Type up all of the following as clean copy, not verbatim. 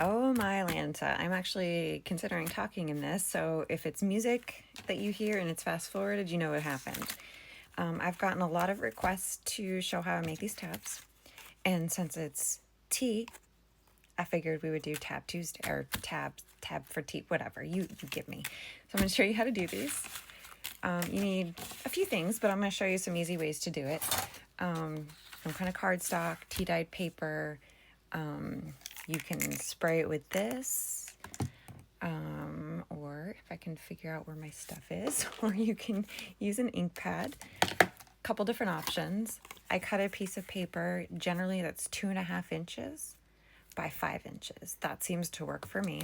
Oh my Lanta, I'm actually considering talking in this, so if it's music that you hear and it's fast forwarded, you know what happened. I've gotten a lot of requests to show how I make these tabs, and since it's tea, I figured we would do Tab Tuesday, or tab for tea, whatever, you give me. So I'm going to show you how to do these. You need a few things, but I'm going to show you some easy ways to do it. Some kind of cardstock, tea-dyed paper. You can spray it with this, or if I can figure out where my stuff is, or you can use an ink pad. Couple different options. I cut a piece of paper, generally that's 2.5 inches by 5 inches. That seems to work for me.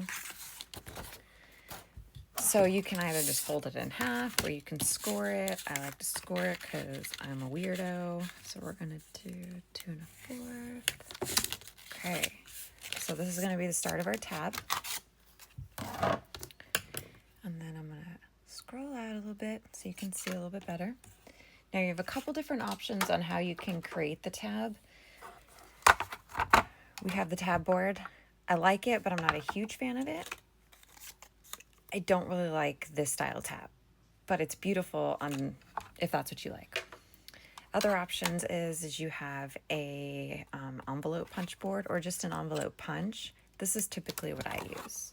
So you can either just fold it in half or you can score it. I like to score it because I'm a weirdo. So we're going to do 2 1/4. Okay, so this is going to be the start of our tab. And then I'm going to scroll out a little bit so you can see a little bit better. Now you have a couple different options on how you can create the tab. We have the tab board. I like it, but I'm not a huge fan of it. I don't really like this style tab, but it's beautiful on if that's what you like. Other options is you have a envelope punch board or just an envelope punch. This is typically what I use.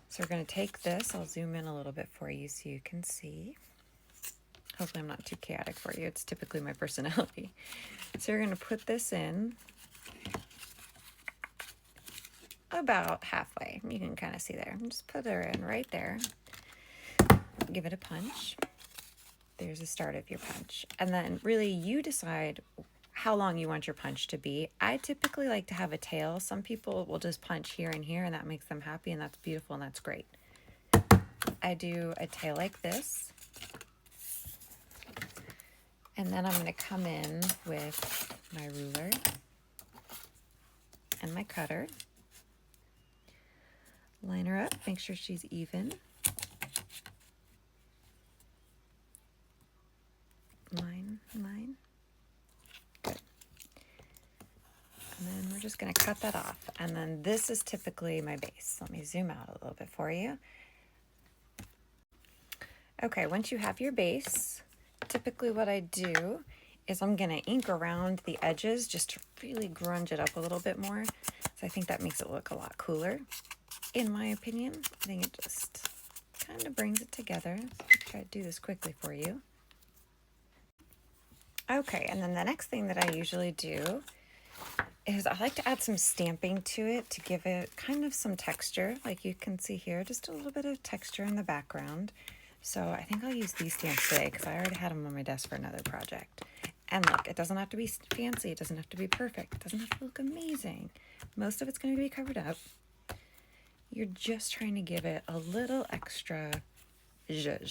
So we're going to take this. I'll zoom in a little bit for you so you can see. Hopefully I'm not too chaotic for you. It's typically my personality. So you're going to put this in about halfway. You can kind of see there. Just put her in right there. Give it a punch. There's the start of your punch. And then really you decide how long you want your punch to be. I typically like to have a tail. Some people will just punch here and here and that makes them happy and that's beautiful and that's great. I do a tail like this. And then I'm going to come in with my ruler and my cutter. Line her up, make sure she's even. Line. Good. And then we're just going to cut that off. And then this is typically my base. Let me zoom out a little bit for you. Okay, once you have your base, typically what I do is I'm going to ink around the edges just to really grunge it up a little bit more. So I think that makes it look a lot cooler. In my opinion, I think it just kind of brings it together. So I'll try to do this quickly for you. Okay, and then the next thing that I usually do is I like to add some stamping to it to give it kind of some texture. Like you can see here, just a little bit of texture in the background. So I think I'll use these stamps today because I already had them on my desk for another project. And look, it doesn't have to be fancy. It doesn't have to be perfect. It doesn't have to look amazing. Most of it's going to be covered up. You're just trying to give it a little extra zhuzh.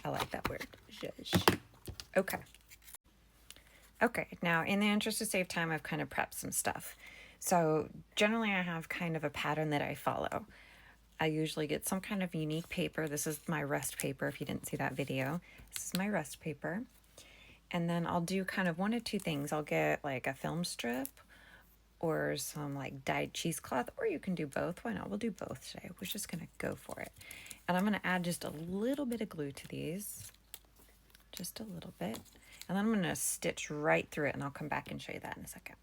I like that word, zhuzh. Okay, now in the interest of save time, I've kind of prepped some stuff. So generally I have kind of a pattern that I follow. I usually get some kind of unique paper. This is my rust paper, if you didn't see that video. This is my rust paper. And then I'll do kind of one of two things. I'll get like a film strip or some like dyed cheesecloth, or you can do both. Why not? We'll do both today. We're just gonna go for it. And I'm gonna add just a little bit of glue to these, just a little bit. And then I'm gonna stitch right through it and I'll come back and show you that in a second.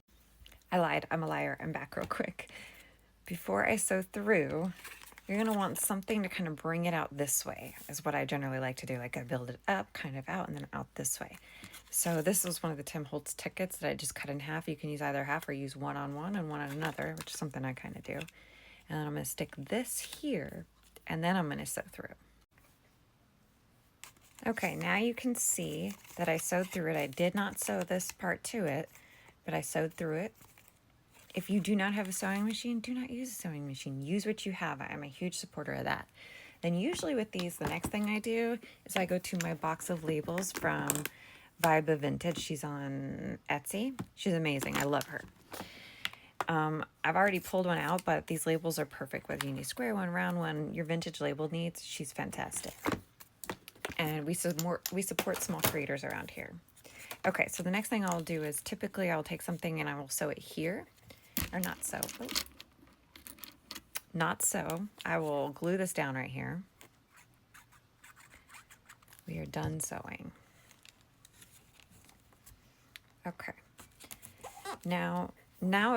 I lied, I'm a liar. I'm back real quick. Before I sew through, you're gonna want something to kind of bring it out this way, is what I generally like to do. Like I build it up, kind of out, and then out this way. So this was one of the Tim Holtz tickets that I just cut in half. You can use either half or use one on one and one on another, which is something I kind of do. And then I'm gonna stick this here, and then I'm gonna sew through. Okay, now you can see that I sewed through it. I did not sew this part to it, but I sewed through it. If you do not have a sewing machine, do not use a sewing machine. Use what you have. I'm a huge supporter of that. Then usually with these, the next thing I do is I go to my box of labels from Vibe of Vintage. She's on Etsy. She's amazing. I love her. I've already pulled one out, but these labels are perfect. Whether you need a square one, round one, your vintage label needs, she's fantastic. And we support small creators around here. Okay, so the next thing I'll do is typically I'll take something and I will sew it here. Or not sew. Not so. I will glue this down right here. We are done sewing. Okay. Now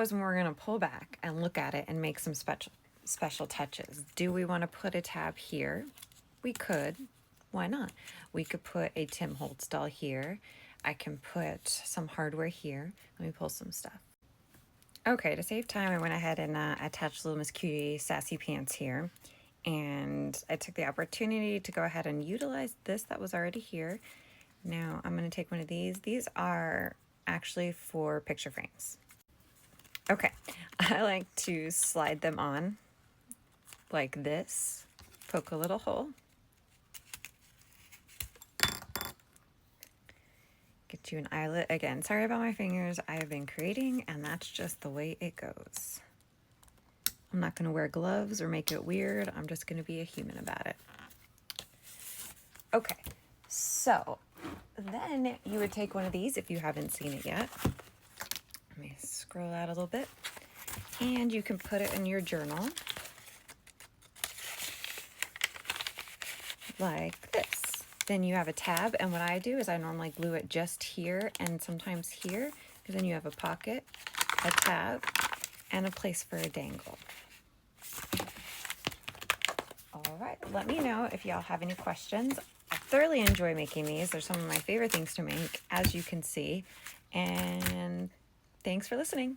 is when we're going to pull back and look at it and make some special touches. Do we want to put a tab here? We could. Why not? We could put a Tim Holtz doll here. I can put some hardware here. Let me pull some stuff. Okay, to save time, I went ahead and attached little Miss Cutie sassy pants here. And I took the opportunity to go ahead and utilize this that was already here. Now I'm going to take one of these. These are actually for picture frames. Okay, I like to slide them on like this, poke a little hole, get you an eyelet. Again, sorry about my fingers. I have been creating and that's just the way it goes. I'm not going to wear gloves or make it weird. I'm just going to be a human about it. Okay, so then you would take one of these if you haven't seen it yet. Let me scroll out a little bit. And you can put it in your journal like this. Then you have a tab, and what I do is I normally glue it just here and sometimes here, because then you have a pocket, a tab, and a place for a dangle. All right, let me know if y'all have any questions. I thoroughly enjoy making these. They're some of my favorite things to make, as you can see. And thanks for listening.